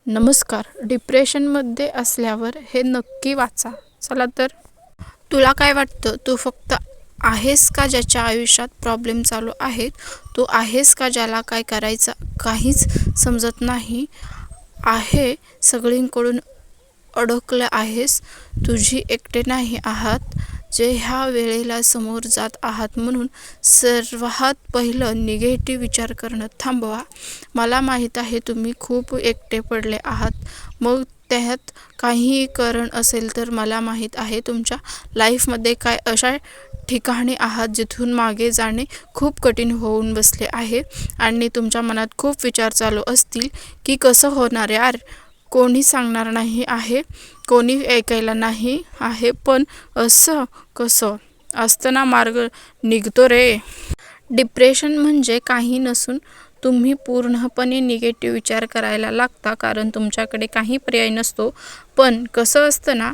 नमस्कार. डिप्रेशनमध्ये असल्यावर हे नक्की वाचा. चला तर. तुला काय वाटतं, तू फक्त आहेस का ज्याच्या आयुष्यात प्रॉब्लेम चालू आहेत? तू आहेस का ज्याला काय करायचं काहीच समजत नाही आहे? सगळींकडून अडकलं आहेस. तुझी एकटे नाही आहात जे ह्या वेळेला समोर जात आहात. म्हणून सर्वात पहिलं निगेटिव्ह विचार करणं थांबवा. मला माहीत आहे तुम्ही खूप एकटे पडले आहात. मग त्यात काहीही कारण असेल तर मला माहीत आहे तुमच्या लाईफमध्ये काय अशा ठिकाणी आहात जिथून मागे जाणे खूप कठीण होऊन बसले आहे आणि तुमच्या मनात खूप विचार चालू असतील की कसं होणार यार, कोणी सांगणार नाही आहे, कोणी ऐकायला नाही आहे, पण असं कसं असताना मार्ग निघतो रे. डिप्रेशन म्हणजे काही नसून तुम्ही पूर्णपणे निगेटिव्ह विचार करायला लागता कारण तुमच्याकडे काही पर्याय नसतो. पण कसं असतं ना,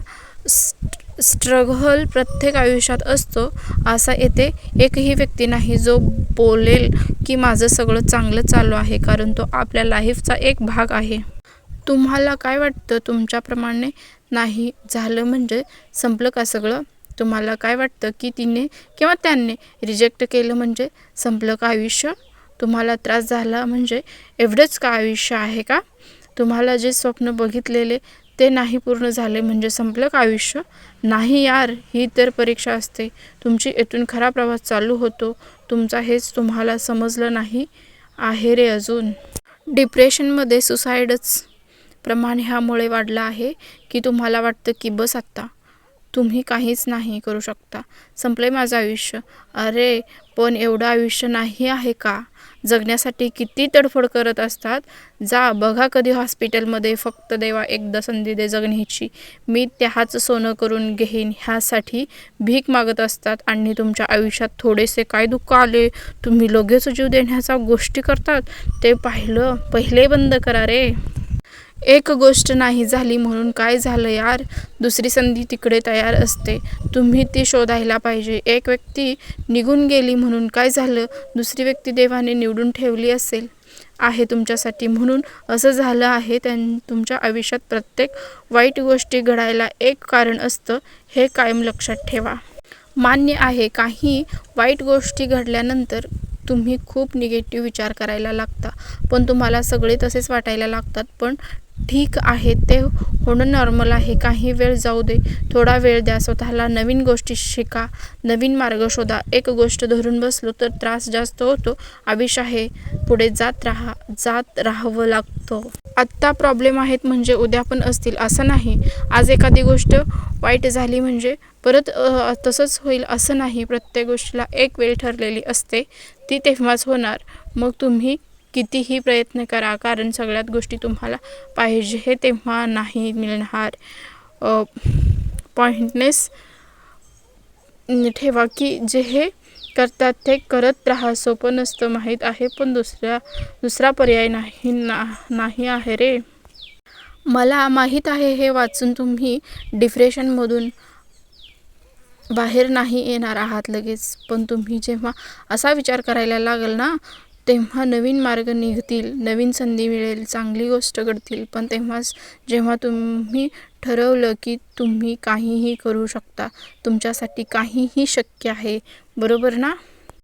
स्ट्रगल प्रत्येक आयुष्यात असतो. असा येथे एकही व्यक्ती नाही जो बोलेल की माझं सगळं चांगलं चालू आहे, कारण तो आपल्या लाईफचा एक भाग आहे. तुम्हाला काय वाटतं, तुमच्याप्रमाणे नाही झालं म्हणजे संपलं का सगळं? तुम्हाला काय वाटतं की तिने किंवा त्याने रिजेक्ट केलं म्हणजे संपलं का आयुष्य? तुम्हाला त्रास झाला म्हणजे एवढंच का आयुष्य आहे का? तुम्हाला जे स्वप्न बघितलेले ते नाही पूर्ण झाले म्हणजे संपलं का आयुष्य? नाही यार, ही तर परीक्षा असते. तुमची इथून खरा प्रवास चालू होतो तुमचा. हेच तुम्हाला समजलं नाही आहे रे अजून. डिप्रेशनमध्ये सुसाईडच प्रमाण ह्यामुळे वाढलं आहे की तुम्हाला वाटतं की बस आत्ता तुम्ही काहीच नाही करू शकता, संपलंय माझं आयुष्य. अरे पण एवढं आयुष्य नाही आहे का? जगण्यासाठी किती तडफड करत असतात. जा बघा कधी हॉस्पिटलमध्ये. फक्त देवा एकदा संधी दे जगण्याची, मी त्याच सोनं करून घेईन ह्यासाठी भीक मागत असतात. आणि तुमच्या आयुष्यात थोडेसे काय दुःख आले तुम्ही लगेच जीव देण्याचा गोष्टी करतात. ते पहिले बंद करा रे. एक गोष्ट नाही झाली म्हणून काय झालं यार, दुसरी संधी तिकडे तयार असते, तुम्ही ती शोधायला पाहिजे. एक व्यक्ती निघून गेली म्हणून काय झालं, दुसरी व्यक्ती देवाने निवडून ठेवली असेल आहे तुमच्यासाठी, म्हणून असं झालं आहे. तुमच्या आयुष्यात प्रत्येक वाईट गोष्टी घडायला एक कारण असतं, हे कायम लक्षात ठेवा. मान्य आहे काही वाईट गोष्टी घडल्यानंतर तुम्ही खूप निगेटिव्ह विचार करायला लागता, पण तुम्हाला सगळे तसेच वाटायला लागतात. पण ठीक आहे, ते होणं नॉर्मल आहे. काही वेळ जाऊ दे, थोडा वेळ द्या स्वतःला. नवीन गोष्टी शिका, नवीन मार्ग शोधा. एक गोष्ट धरून बसलो तर त्रास जास्त होतो. आयुष्य आहे, पुढे जात राहावं लागतं. आत्ता प्रॉब्लेम आहेत म्हणजे उद्या पण असतील असं नाही. आज एखादी गोष्ट वाईट झाली म्हणजे परत तसंच होईल असं नाही. प्रत्येक गोष्टीला एक वेळ ठरलेली असते, ती तेव्हाच होणार. मग तुम्ही कितीही प्रयत्न करा, कारण सगळ्यात गोष्टी तुम्हाला पाहिजे हे तेव्हा नाही मिळणार. पॉइंटनेस ठेवा की जे हे करतात ते करत राहा. सोपं नसतं माहीत आहे, पण दुसरा पर्याय नाही आहे रे. मला माहीत आहे हे वाचून तुम्ही डिप्रेशनमधून बाहेर नाही येणार आहात लगेच, पण तुम्ही जेव्हा असा विचार करायला लागाल ना, तेव्हा नवीन मार्ग निघतील, नवीन संधी मिळेल, चांगली गोष्ट घडतील. पण तेव्हाच जेव्हा तुम्ही ठरवलं की तुम्ही काहीही करू शकता, तुमच्यासाठी काहीही शक्य आहे, बरोबर ना?